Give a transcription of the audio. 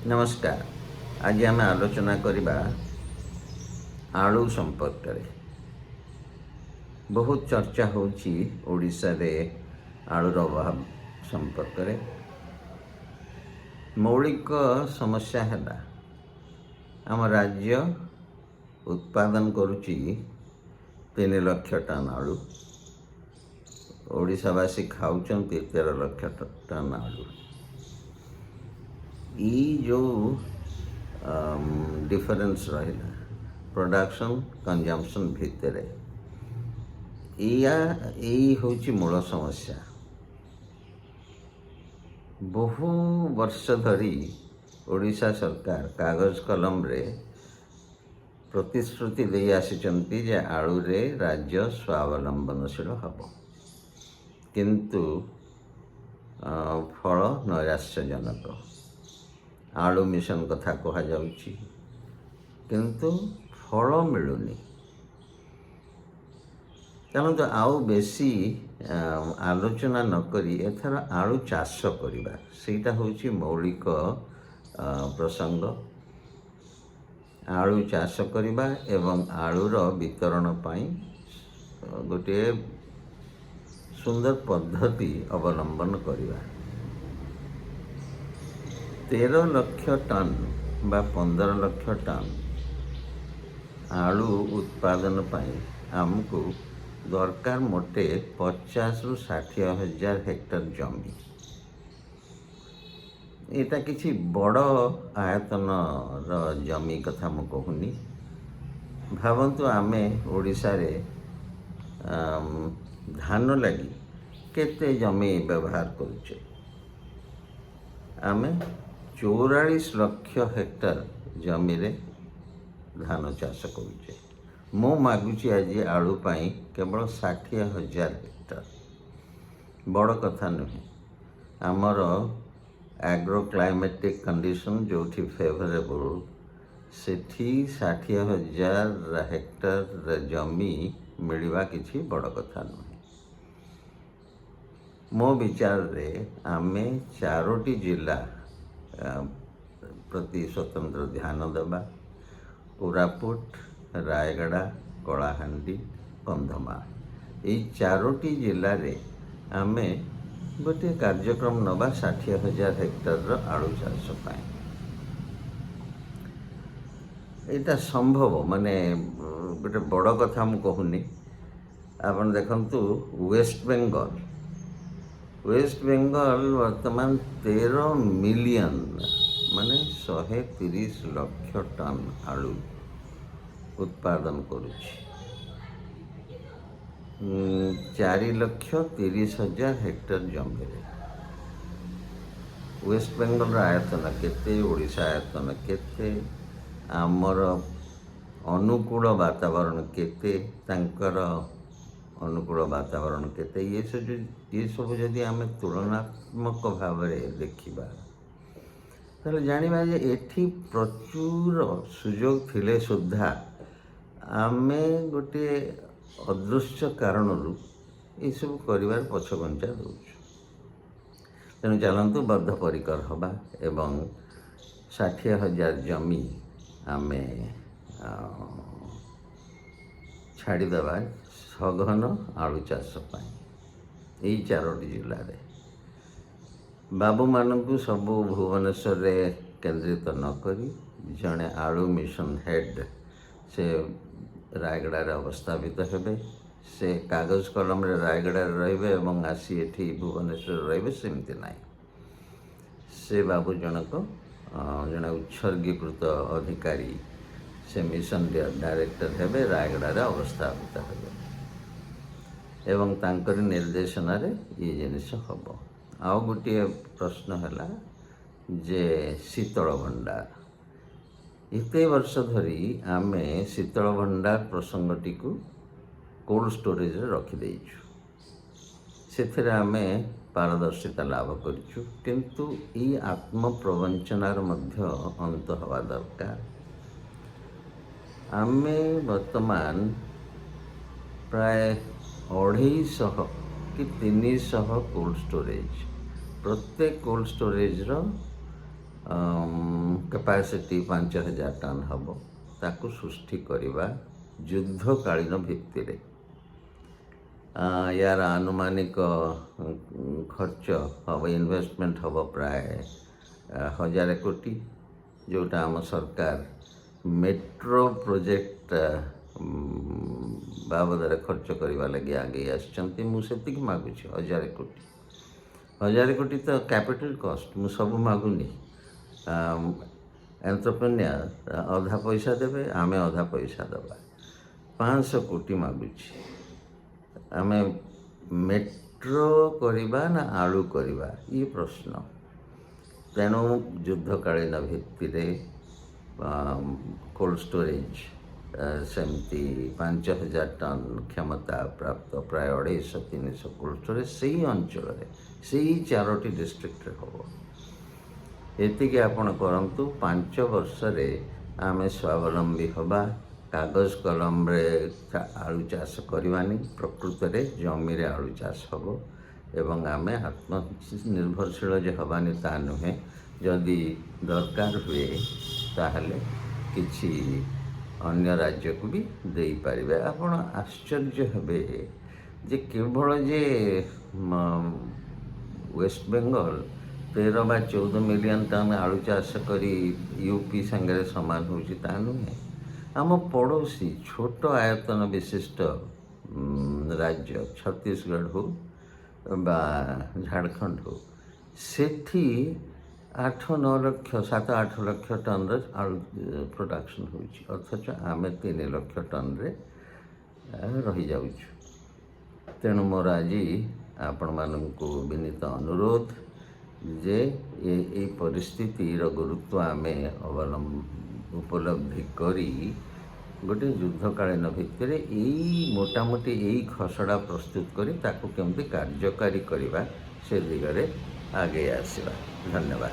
नमस्कार। आज आम आलोचना करवा आलू संपर्क में। बहुत चर्चा होड़ा रे आलूर अभाव संपर्क में। मौलिक समस्या है आम राज्य उत्पादन करुच्ची 3 लाख टन आलू। ओडिशावासी खाऊं 13 लाख टन आलू। ये जो डिफरेंस रहा प्रोडक्शन कंजम्पशन भितर यही हूँ मूल समस्या। बहु वर्ष धरी ओडिशा सरकार कागज कलम रे प्रतिश्रुति दे आसिचंती जे आलू रे राज्य स्वावलंबनशील हब, किंतु फल नैराश्यजनक। आलू मिशन कथा कह जाउची किंतु फल मिलुनी। चलते आउ बेसी आलोचना नकरी एथर आलू चाष करवा, सेटा होची मौलिक प्रसंग। आलू चाष करवा एवं आलूर वितरण पाई गोटे सुंदर पद्धति अवलंबन करवा। 13 लाख टन बा 15 लाख टन आलू उत्पादन पाई आमको दरकार मोटे 50 ରୁ 60 हजार हेक्टर जमी। एटा किसी बड़ आयतन जमी कथा मु कहूनी। भावन्तु आमे ओडिशा रे धान लगी केते जमी व्यवहार करुचे। आमे 44 लाख हेक्टर जमी रे धान चाष करुचे। मु मागुची आज आलू पाई केवल 60 हजार हेक्टर। बड़ कथा नुहे। आमर एग्रो क्लाइमेटिक कंडीशन जो फेवरेबल सेठी 60 हजार हेक्टर जमी मिलवा किसी बड़ कथा नुहे। मो विचार रे आमे 4टी जिला प्रति स्वतंत्र ध्यान देवा। कोरापुट, रायगड़ा, कलाहांडी, कंधमाल ये 4टी जिले रे आमे गोटे कार्यक्रम नवा 60 हजार हेक्टर आलू चाष पाए। यहाँ संभव माने गोटे बड़ कथा मु कहूनी। आपन देखंतु वेस्ट बेंगल वर्तमान 13 मिलियन माने 130 लाख टन आलू उत्पादन करुछि। 4,30,000 हेक्टर जमी। वेस्ट बेंगल आयतन केते, ओडिशा आयतन केते, आमर अनुकूल वातावरण केते, तांकर अनुकूल वातावरण केते, ये सब जदि आमे तुलनात्मक भाव में देखिबा ताले जानिबा जे एठी प्रचुर सुजोग थिले सुद्धा आमे गोटे अदृश्य कारणरू ये सब करिवार पछघंचा दउछु। तेणु चलतु बद्धपरिकर हवा एवं 60 हजार जमी आमे छाड़ीदेवा सघन आलू चाष पाई। यही 4टी जिले में बाबू मानू सबू भुवनेश्वर रे केंद्रित नकरी जड़े आलू मिशन हेड से रायगड़ा अवस्थापित हेबे। से कागज कलम रे रायगड़ा रे एवं आसी एठी भुवनेश्वर रे सेमती नाई। से बाबू जनक जड़े उत्सर्गीकृत अधिकारी से मिशन डायरेक्टर हेबे, रायगड़ा अवस्थापित हेबे एवं तांकर निर्देशन रे ये जिनिस हम। आउ गोटे प्रश्न है जे शीतल भंडार। एते वर्ष धरी आमे शीतल भंडार प्रसंगटी को कोल्ड स्टोरेज रे रखी देइछु। सेथिरे आमे पारदर्शिता लाभ करिछु, किंतु ई आत्म प्रवंचनार मध्य अंत हवा दरकार। आमे वर्तमान प्राय 250 कि 300 कोल्ड स्टोरेज, प्रत्येक कोल्ड स्टोरेज कैपेसिटी 5000 टन हम ताकू सृष्टि करवा युद्धकालीन भित्ति यार आनुमानिक खर्च हम इन्वेस्टमेंट हम प्राय 1000 कोटी जोटा आम सरकार मेट्रो प्रोजेक्ट बाबद खर्च करने लगे आगे आसती मागुची 1000 कोटी 1000 कोटी तो कैपिटल कॉस्ट मु सब मागुनी एंटरप्रेन्योर अधा पैसा देवे आमे अधा पैसा दबा 500 कोटी मागुची आमे मेट्रो करवा ना आलू करवा ये प्रश्न तेणु युद्धकालीन भित्ति कोल्ड स्टोरेज सेमती 5000 टन क्षमता प्राप्त प्राय 250-300 कोल्ड स्टोरेज से ही अंचल से ही 4टी डिस्ट्रिक्ट हम ये आपण करंतु 5 वर्ष रे आमे स्वावलंबी हवा कागज कलम रे आलू चाष करवानी प्रकृत रे जमी रे आलू चाष हम एवं आमे आत्मनिर्भरशील जे हवानी ता नुहे जदि दरकार हुए ताहले किछि अन्य राज्य को भी दे पारिबे। आपण आश्चर्य हेबे जे केवल जे वेस्ट बेंगल 13 बा 14 मिलियन टन आलू चाष करी यूपी संगे समान होची ता नुहे आम पड़ोसी छोट आयतन विशिष्ट राज्य छत्तीसगढ़ हो बा झारखंड हो सेठी 8-9 लाख 7-8 लाख टन आलू प्रोडक्शन होची अथच आमे 3 लाख टन रे रही जाउछु। तेणु मोर आज आपण मानकु विनीत अनुरोध जे ये परिस्थिति गुरुत्व आमे उपलब्धि करी गोटे युद्धकालीन भित्ति यही मोटामोटी यही खसड़ा प्रस्तुत करी ताकू केमती कार्यकारी करवा से दिगरे आगे आसवा। धन्यवाद।